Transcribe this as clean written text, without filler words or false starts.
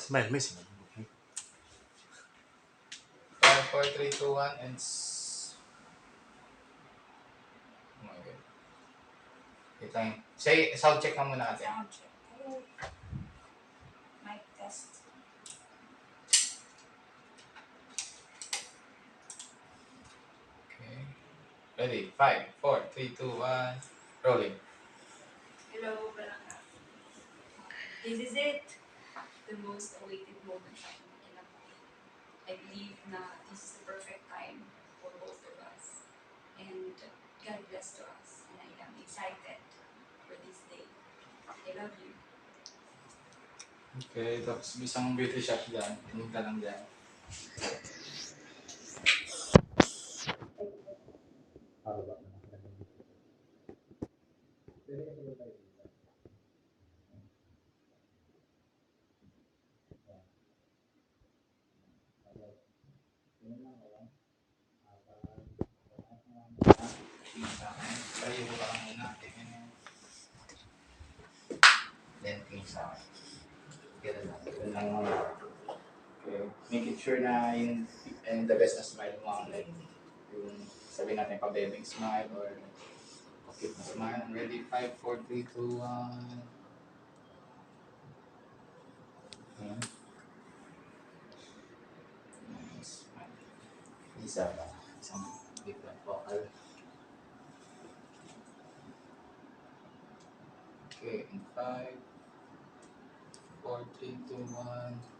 Smile, missing. Okay. 5, 4, 3, 2, 1, and oh my God. Wait lang. Say, sound check ka muna natin. Sound check. Mic test. Okay. Ready? 5, 4, 3, 2, 1. Rolling. Hello, Balanga. This is it. The most awaited moment sa aking kinabuhi. I believe na this is the perfect time for both of us. And God bless to us. And I am excited for this day. I love you. Okay, tapos isang beauty shot dyan. Tingin ka lang dyan. Tingin sa akin. Tayo ko lang muna. Tingin. Then tingin sa akin. Ganun lang. Ganun lang muna. Okay. Making sure na yung and the best na smile mo. Like, yung sabihin natin pa-bebing smile or cute na smile. Ready? 5, 4, 3, 2, 1. Okay. Smile. Isa pa. Isang different vocal. Okay. In 5, 4, 3, 2, 1.